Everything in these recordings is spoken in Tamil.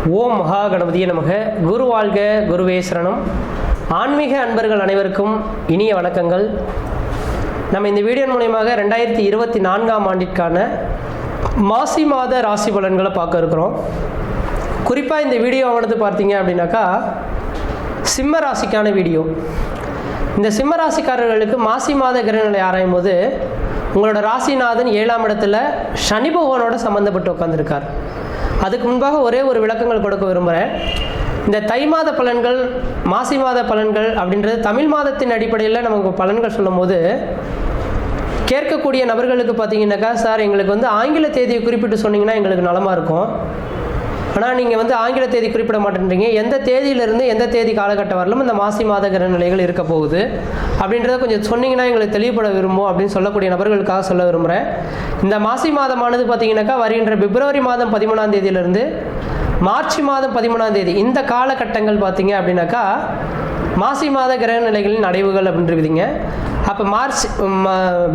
ஓம் மகா கணபதியே நமக. குரு வாழ்க, குருவே சரணம். ஆன்மீக அன்பர்கள் அனைவருக்கும் இனிய வணக்கங்கள். நம்ம இந்த வீடியோ மூலமாக 2024ஆம் ஆண்டிற்கான மாசி மாத ராசி பலன்களை பார்க்க இருக்கிறோம். குறிப்பாக இந்த வீடியோவானது பார்த்தீங்க அப்படின்னாக்கா சிம்ம ராசிக்கான வீடியோ. இந்த சிம்ம ராசிக்காரர்களுக்கு மாசி மாத கிரகநிலை ஆராயும் போது உங்களோட ராசிநாதன் 7ஆம் இடத்துல சனி பகவானோட சம்மந்தப்பட்டு உட்காந்துருக்கார். அதுக்கு முன்பாக ஒரே ஒரு விளக்கங்கள் கொடுக்க விரும்புகிறேன். இந்த தை மாத பலன்கள், மாசி மாத பலன்கள் அப்படின்றது தமிழ் மாதத்தின் அடிப்படையில் நமக்கு பலன்கள் சொல்லும் போது கேட்கக்கூடிய நபர்களுக்கு பார்த்தீங்கன்னாக்கா, சார் எங்களுக்கு ஆங்கில தேதியை குறிப்பிட்டு சொன்னீங்கன்னா எங்களுக்கு நலமாக இருக்கும், ஆனால் நீங்கள் ஆங்கில தேதி குறிப்பிட மாட்டேன்றீங்க, எந்த தேதியிலிருந்து எந்த தேதி காலகட்டம் வரலும் இந்த மாசி மாத கிரகநிலைகள் இருக்க போகுது அப்படின்றத கொஞ்சம் சொன்னீங்கன்னா எங்களுக்கு தெளிவுபட விரும்பும் அப்படின்னு சொல்லக்கூடிய நபர்களுக்காக சொல்ல விரும்புகிறேன். இந்த மாசி மாதமானது பார்த்தீங்கன்னாக்கா வருகின்ற பிப்ரவரி மாதம் 13ஆம் தேதியிலிருந்து மார்ச் மாதம் 13ஆம் தேதி இந்த காலகட்டங்கள் பார்த்தீங்க அப்படின்னாக்கா மாசி மாத கிரகநிலைகளின் அடைவுகள் அப்படின்னு இருக்குதுங்க. அப்போ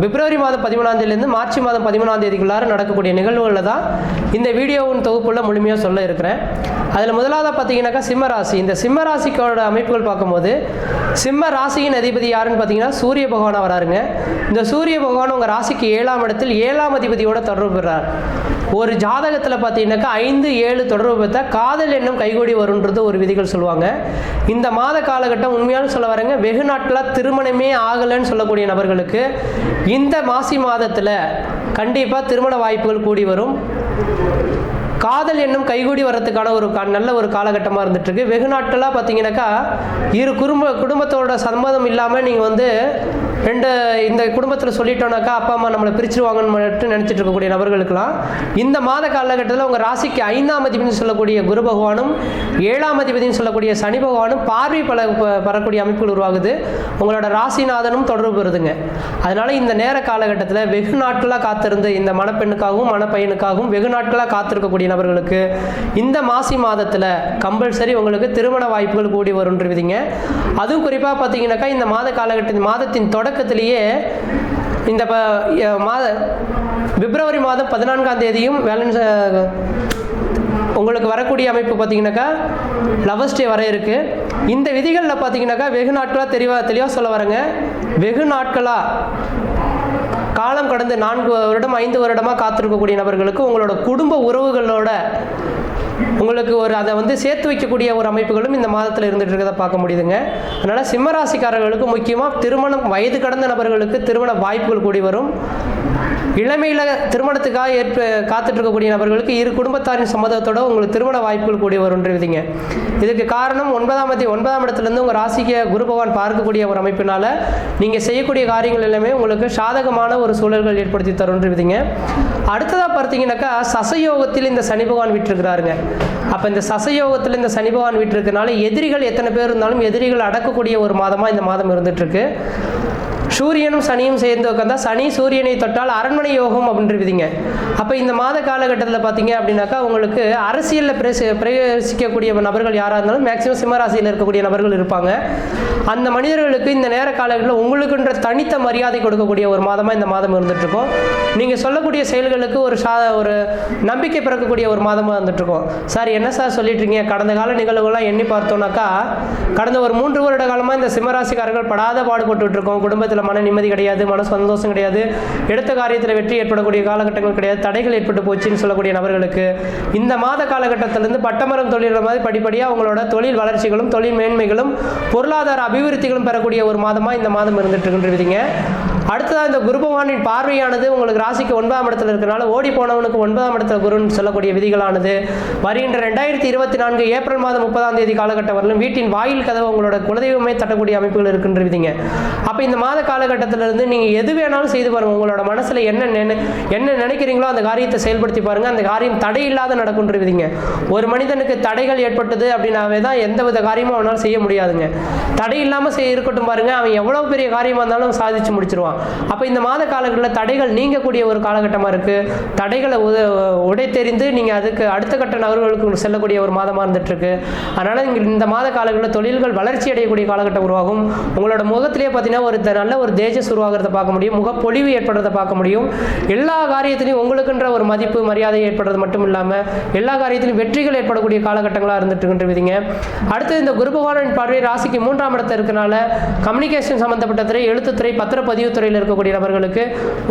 பிப்ரவரி மாதம் 13ஆம் தேதியிலேருந்து மார்ச் மாதம் 13ஆம் தேதிக்குள்ளார நடக்கக்கூடிய நிகழ்வுகளில் தான் இந்த வீடியோவின் தொகுப்புள்ள முழுமையாக சொல்ல இருக்கிறேன். அதில் முதலாவது பார்த்தீங்கன்னாக்கா சிம்ம ராசி. இந்த சிம்ம ராசிக்கோட அமைப்புகள் பார்க்கும்போது சிம்ம ராசியின் அதிபதி யாருன்னு பார்த்தீங்கன்னா சூரிய பகவானாக வராருங்க. இந்த சூரிய பகவான் உங்கள் ராசிக்கு 7ஆம் இடத்தில் 7ஆம் அதிபதியோட தொடர்பு பெறார். ஒரு ஜாதகத்தில் பார்த்தீங்கன்னாக்கா 5, 7 தொடர்பு பெற்றா காதல் எண்ணம் கைகூடி வரும்ன்றது ஒரு விதிகள் சொல்லுவாங்க. இந்த மாத காலகட்டம் உண்மையான சொல்ல வரேங்க, வெகு நாட்களாக திருமணமே ஆகலைன்னு சொல்லக்கூடிய நபர்களுக்கு இந்த மாசி மாதத்தில் கண்டிப்பாக திருமண வாய்ப்புகள் கூடி வரும். காதல் எண்ணம் கைகூடி வர்றதுக்கான ஒரு நல்ல ஒரு காலகட்டமாக இருந்துட்டுருக்கு. வெகு நாட்களாக பார்த்தீங்கன்னாக்கா இரு குடும்பத்தோட சம்மதம் இல்லாமல் நீங்கள் இந்த குடும்பத்தில் சொல்லிட்டோம்னாக்கா அப்பா அம்மா நம்மளை பிரிச்சுருவாங்கன்னு மட்டும் நினச்சிட்டு இருக்கக்கூடிய நபர்களுக்கெல்லாம் இந்த மாத காலகட்டத்தில் உங்கள் ராசிக்கு 5ஆம் அதிபதினு சொல்லக்கூடிய குரு பகவானும் 7ஆம் அதிபதினு சொல்லக்கூடிய சனி பகவானும் பார்வை பெறக்கூடிய அமைப்புகள் உருவாகுது. உங்களோட ராசிநாதனும் தொடர்பு பெறுதுங்க. அதனால இந்த நேர காலகட்டத்தில் வெகு நாட்களாக காத்திருந்து இந்த மணப்பெண்ணுக்காகவும் மணப்பையனுக்காகவும் வெகு நாட்களாக காத்திருக்கக்கூடிய நபர்களுக்கு இந்த மாசி மாதத்தில் கம்பல்சரி உங்களுக்கு திருமண வாய்ப்புகள் கூடி வரும்ன்றீங்க. அதுவும் குறிப்பாக பார்த்தீங்கன்னாக்கா இந்த மாதத்தின் தொடக்கத்திலேயே இந்த பிப்ரவரி மாதம் 14ஆம் தேதியும் உங்களுக்கு வரக்கூடிய அமைப்பு பார்த்தீங்கன்னாக்கா லவர்ஸ் டே வர இருக்கு. இந்த விதிகளில் பார்த்தீங்கன்னாக்கா வெகு நாட்களாக தெளிவாக சொல்ல வரேங்க. வெகு நாட்களாக காலம் கடந்து 4 வருடம் 5 வருடமாக காத்திருக்கக்கூடிய நபர்களுக்கு உங்களோட குடும்ப உறவுகளோட உங்களுக்கு அதை சேர்த்து வைக்கக்கூடிய ஒரு அமைப்புகளும் இந்த மாதத்தில் இருந்துட்டு இருக்கிறத பார்க்க முடியுதுங்க. அதனால் சிம்மராசிக்காரர்களுக்கு முக்கியமாக திருமணம் வயது கடந்த நபர்களுக்கு திருமண வாய்ப்புகள் கூடி வரும். இளமையில் திருமணத்துக்காக காத்துட்டு இருக்கக்கூடிய நபர்களுக்கு இரு குடும்பத்தாரின் சம்மதத்தோட உங்களுக்கு திருமண வாய்ப்புகள் கூடி வரும்ன்றீங்க. இதுக்கு காரணம் 9ஆம் இடத்துலேருந்து உங்கள் ராசிக்கு குரு பகவான் பார்க்கக்கூடிய ஒரு அமைப்பினால நீங்கள் செய்யக்கூடிய காரியங்கள் எல்லாமே உங்களுக்கு சாதகமான ஒரு சூழல்கள் ஏற்படுத்தி தரும்ன்றீங்க. அடுத்ததாக பார்த்தீங்கன்னாக்கா சசயோகத்தில் இந்த சனி பகவான் விட்டுருக்கிறாருங்க. அப்போ இந்த சசயோகத்தில் இந்த சனி பகவான் விட்டுருக்கனால எதிரிகள் எத்தனை பேர் இருந்தாலும் எதிரிகள் அடக்கக்கூடிய ஒரு மாதமாக இந்த மாதம் இருந்துகிட்ருக்கு. சூரியனும் சனியும் சேர்ந்து உட்காந்தா சனி சூரியனை தொட்டால் அரண்மனை யோகம் அப்படின்றீங்க. அப்போ இந்த மாத காலகட்டத்தில் பார்த்தீங்க அப்படின்னாக்கா உங்களுக்கு அரசியலில் பிரவேசிக்கக்கூடிய நபர்கள் யாராக இருந்தாலும் மேக்சிமம் சிம்மராசியில் இருக்கக்கூடிய நபர்கள் இருப்பாங்க. அந்த மனிதர்களுக்கு இந்த நேர காலங்களில் உங்களுக்குன்ற தனித்த மரியாதை கொடுக்கக்கூடிய ஒரு மாதமாக இந்த மாதம் இருந்துகிட்ருக்கோம். நீங்கள் சொல்லக்கூடிய செயல்களுக்கு ஒரு நம்பிக்கை பிறக்கக்கூடிய ஒரு மாதமாக இருந்துகிட்ருக்கோம். சார் என்ன சார் சொல்லிட்டுருக்கீங்க, கடந்த கால நிகழ்வுகள்லாம் எண்ணி பார்த்தோம்னாக்கா கடந்த ஒரு 3 வருட காலமாக இந்த சிம்மராசிக்காரர்கள் படாத பாடுபட்டு இருக்கோம். குடும்பத்தில் மன நிம்மதி கிடையாது, மன சந்தோஷம் கிடையாது, எடுத்த காரியத்தில் வெற்றி ஏற்படக்கூடிய காலகட்டங்கள் கிடையாது, தடைகள் ஏற்பட்டு போச்சுன்னு சொல்லக்கூடிய நபர்களுக்கு இந்த மாத காலகட்டத்திலிருந்து பட்டமரம் தொழில் மாதிரி படிப்படியாக உங்களோட தொழில் வளர்ச்சிகளும் தொழில் மேன்மைகளும் பொருளாதார அபிவிருத்திகளும் பெறக்கூடிய ஒரு மாதமாக இந்த மாதம் இருந்துட்டு இருக்குன்றீங்க. அடுத்ததாக இந்த குரு பகவானின் பார்வையானது உங்களுக்கு ராசிக்கு 9ஆம் இடத்துல இருக்கிறனால ஓடி போனவனுக்கு 9ஆம் இடத்துல குருன்னு சொல்லக்கூடிய விதிகளானது வருகின்ற 2024 ஏப்ரல் மாதம் 30ஆம் தேதி காலகட்டம் வரலும் வீட்டின் வாயில் கதவு உங்களோட குலதெய்வமே தட்டக்கூடிய அமைப்புகள் இருக்குன்றீங்க. அப்போ இந்த மாத காலகட்டத்திலிருந்து நீங்கள் எது வேணாலும் செய்து பாருங்கள். உங்களோட மனசில் என்ன நினைக்கிறீங்களோ அந்த காரியத்தை செயல்படுத்தி பாருங்கள். அந்த காரியம் தடை இல்லாத நடக்குன்றீங்க. ஒரு மனிதனுக்கு தடைகள் ஏற்பட்டது அப்படின்னாவே தான் எந்தவித காரியமும் அவனால் செய்ய முடியாதுங்க. தடை இல்லாமல் இருக்கட்டும் பாருங்கள், அவன் எவ்வளோ பெரிய காரியமாக இருந்தாலும் சாதிச்சு முடிச்சிருவான். அப்போ இந்த மாத காலங்களில் தடைகள் நீங்கக்கூடிய ஒரு காலகட்டமாக இருக்குது. தடைகளை உடைத்தெறிந்து நீங்கள் அதுக்கு அடுத்த கட்ட நகர்வுகளுக்கு செல்லக்கூடிய ஒரு மாதமாக இருந்துகிட்ருக்கு. அதனால் இந்த மாத காலங்களில் தொழில்கள் வளர்ச்சி அடையக்கூடிய காலகட்டம் உருவாகும். உங்களோட முகத்திலே பார்த்தீங்கன்னா ஒரு நல்ல ஒரு தேஜஸ் உருவாகிறத பார்க்க முடியும், முகப்பொழிவு ஏற்படுறதை பார்க்க முடியும். எல்லா காரியத்திலையும் உங்களுக்குன்ற ஒரு மதிப்பு மரியாதை ஏற்படுறது மட்டும் இல்லாமல் எல்லா காரியத்திலும் வெற்றிகள் ஏற்படக்கூடிய காலகட்டங்களாக இருந்துட்டுருக்குன்றீங்க. அடுத்து இந்த குரு பகவானின் பார்வை ராசிக்கு 3ஆம் இடத்துல இருக்கனால கம்யூனிகேஷன் சம்பந்தப்பட்ட துறை, எழுத்துத்துறை, பத்திரப்பதிவு துறையில் இருக்கக்கூடிய நபர்களுக்கு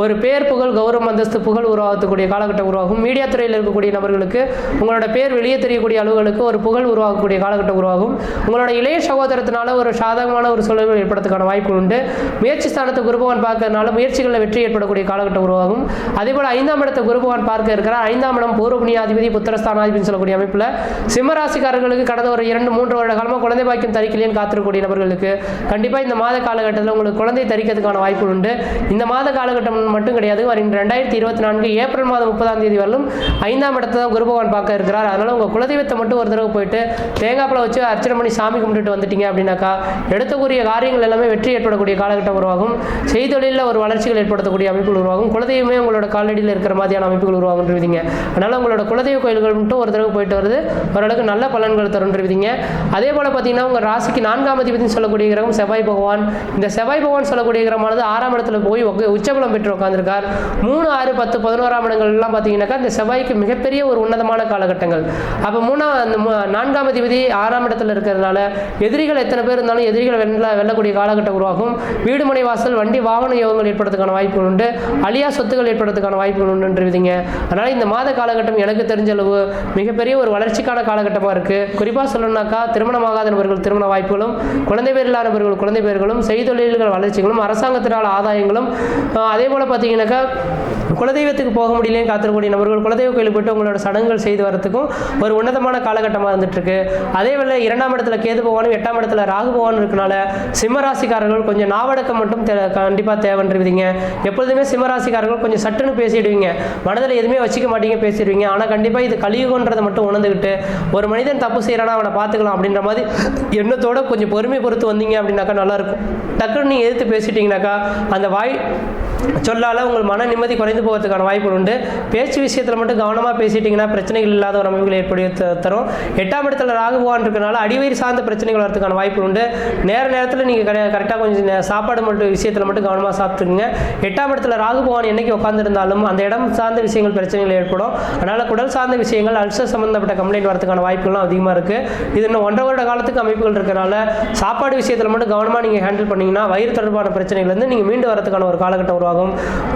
ஒரு பேர் புகழ், கௌரவம், அந்தஸ்து, புகழ் உருவாகக்கூடிய காலகட்டம் உருவாகும். மீடியா துறையில் இருக்கக்கூடிய நபர்களுக்கு உங்களோட பேர் வெளியே தெரியக்கூடிய அளவுகளுக்கு ஒரு புகழ் உருவாகக்கூடிய காலகட்டம் உருவாகும். உங்களோட இளைய சகோதரத்தினால ஒரு சாதகமான ஒரு சூழல்கள் ஏற்படுறதுக்கான வாய்ப்பு உண்டு. முயற்சி ஸ்தானத்தை குரு பகவான் பார்க்கறதுனால முயற்சிகளில் வெற்றி ஏற்படக்கூடிய காலகட்டம் உருவாகும். அதேபோல் 5ஆம் இடத்தை குரு பகவான் பார்க்க இருக்கிறார். 5ஆம் இடம் பூர்வ புண்ணியாதிபதி, புத்திரஸ்தானாதிபதினு சொல்லக்கூடிய அமைப்பில் சிம்மராசிக்காரர்களுக்கு கடந்த ஒரு 2-3 வருட காலமாக குழந்தை பாக்கியம் தரிக்கலைன்னு காத்திருக்கக்கூடிய நபர்களுக்கு கண்டிப்பாக இந்த மாத காலகட்டத்தில் உங்களுக்கு குழந்தை தரிக்கிறதுக்கான வாய்ப்பு உண்டு. இந்த மாத காலகட்டம் மட்டும் கிடையாது, 2024 ஏப்ரல் மாதம் 30ஆம் தேதி வரலும் 5ஆம் இடத்தை தான் குரு பகவான் பார்க்க இருக்கிறார். அதனால் உங்கள் குலதெய்வத்தை மட்டும் ஒரு தடவை போயிட்டு தேங்காய் பழம் வச்சு அர்ச்சனை பண்ணி சாமி கும்பிட்டுட்டு வந்துட்டீங்க அப்படின்னாக்கா எடுத்தக்கூடிய காரியங்கள் எல்லாமே வெற்றி ஏற்படக்கூடிய காலகட்டம் உருவாகும். செய்தொழிலில் ஒரு வளர்ச்சிகள் ஏற்படுத்தக்கூடிய அமைப்புகள் உருவாகும். குலதெய்வமே உங்களோட காலடியில் இருக்கிற மாதிரியான அமைப்புகள் உருவாகுன்றீங்க. அதனால் உங்களோட குலதெய்வ கோயில்கள் மட்டும் ஒரு தடவை போயிட்டு வருது ஓரளவுக்கு நல்ல பலன்கள் தருன்றீங்க. அதே போல் பார்த்தீங்கன்னா உங்கள் ராசிக்கு 4ஆம் அதிபதினு சொல்லக்கூடிய கிரகம் செவ்வாய் பகவான். இந்த செவ்வாய் பகவான் சொல்லக்கூடிய கிரகமானது 6ஆம் இடத்துல போய் உச்சபலம் பெற்று உட்கார்ந்திருக்கார். 3, 6, 10, 11ஆம் இடங்கள்லாம் பார்த்தீங்கன்னாக்கா இந்த செவ்வாய்க்கு மிகப்பெரிய ஒரு உன்னதமான காலகட்டங்கள். அப்போ 4ஆம் அதிபதி 6ஆம் இடத்துல இருக்கிறதுனால எதிரிகள் எத்தனை பேர் இருந்தாலும் எதிரிகளை வெல்லக்கூடிய காலகட்டம் உருவாகும். வீடு மனை வாசல், வண்டி வாகன யோகங்கள் ஏற்படுறதுக்கான வாய்ப்புகள் உண்டு. அழியா சொத்துக்கள் ஏற்படுறதுக்கான வாய்ப்புகள் உண்டுன்றீங்க. அதனால் இந்த மாத காலகட்டம் எனக்கு தெரிஞ்ச அளவு மிகப்பெரிய ஒரு வளர்ச்சிக்கான காலகட்டமாக இருக்குது. குறிப்பாக சொல்லணும்னாக்கா திருமணமாகாத நபர்கள் திருமண வாய்ப்புகளும், குழந்தை பேர் இல்லாதவர்கள் குழந்தை பேர்களும், செய்தொழில்கள் வளர்ச்சிகளும், அரசாங்கத்தினால் ஆதாயங்களும், அதே போல் பார்த்தீங்கன்னாக்கா குலதெய்வத்துக்கு போக முடியலையும் காத்திருக்கக்கூடிய நபர்கள் குலதெய்வ கோயிலுக்கு போய்ட்டு உங்களோட சடங்குகள் செய்து வரத்துக்கும் ஒரு உன்னதமான காலகட்டமாக இருந்துட்டு இருக்கு. அதே வேளை 2ஆம் இடத்துல கேது பகவானும் 8ஆம் இடத்துல ராகு பகவான் இருக்கனால சிம்மராசிக்காரர்கள் கொஞ்சம் நாவடக்கம் மட்டும் கண்டிப்பாக தேவைன்றீங்க. எப்பொழுதுமே சிம்மராசிக்காரர்கள் கொஞ்சம் சட்டுன்னு பேசிடுவீங்க, மனதில் எதுவுமே வச்சுக்க மாட்டீங்க, பேசிடுவீங்க. ஆனால் கண்டிப்பாக இது கலியுகன்றதை மட்டும் உணர்ந்துக்கிட்டு ஒரு மனிதன் தப்பு செய்யறானா அவனை பார்த்துக்கலாம் அப்படின்ற மாதிரி எண்ணத்தோட கொஞ்சம் பொறுமை பொறுத்து வந்தீங்க அப்படின்னாக்கா நல்லாயிருக்கும். டக்குன்னு நீங்கள் எதிர்த்து பேசிட்டீங்கன்னாக்கா அந்த வாய் சொல்லால் உங்கள் மன நிம்மதி குறைந்து போகிறதுக்கான வாய்ப்பு உண்டு. பேச்சு விஷயத்தில் மட்டும் கவனமாக பேசிட்டிங்கன்னா பிரச்சனைகள் இல்லாத ஒரு அமைப்புகள் ஏற்படுத்தி தரும். 8ஆம் இடத்துல ராகு பகவான் இருக்கனால அடிவயிறு சார்ந்த பிரச்சனைகள் வரதுக்கான வாய்ப்பு உண்டு. நேரத்தில் நீங்கள் கரெக்டாக கொஞ்சம் சாப்பாடு மட்டும் விஷயத்தில் மட்டும் கவனமாக சாப்பிட்டுருங்க. 8ஆம் இடத்துல ராகு பகவான் என்னைக்கு உட்காந்துருந்தாலும் அந்த இடம் சார்ந்த விஷயங்கள் பிரச்சனைகள் ஏற்படும். அதனால் குடல் சார்ந்த விஷயங்கள், அல்சர் சம்மந்தப்பட்ட கம்ப்ளைண்ட் வரதுக்கான வாய்ப்புகள்லாம் அதிகமாக இருக்குது. இது இன்னும் 1.5 வருட காலத்துக்கு அமைப்புகள் இருக்கிறனால சாப்பாடு விஷயத்தில் மட்டும் கவனமாக நீங்கள் ஹேண்டில் பண்ணிங்கன்னா வயிறு தொடர்பான பிரச்சனைகள்லேருந்து நீங்கள் மீண்டு வரதுக்கான ஒரு காலகட்டம் உருவாகும்.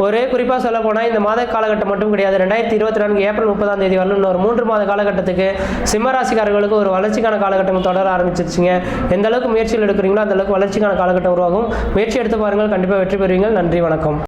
ஒரே குறிப்பாக சொல்ல போனால் இந்த மாத காலகட்டம் மட்டும் கிடையாது, 2024 ஏப்ரல் 30ஆம் தேதி வரலும் ஒரு 3 மாத காலகட்டத்துக்கு சிம்மராசிக்காரர்களுக்கு ஒரு வளர்ச்சிக்கான காலகட்டம் தொடர ஆரம்பிச்சிருச்சுங்க. எந்த அளவுக்கு முயற்சிகள் எடுக்கிறீங்களோ அந்த அளவுக்கு வளர்ச்சிக்கான காலகட்டம் உருவாகும். முயற்சி எடுத்து பாருங்கள், கண்டிப்பாக வெற்றி பெறுவீங்கள். நன்றி, வணக்கம்.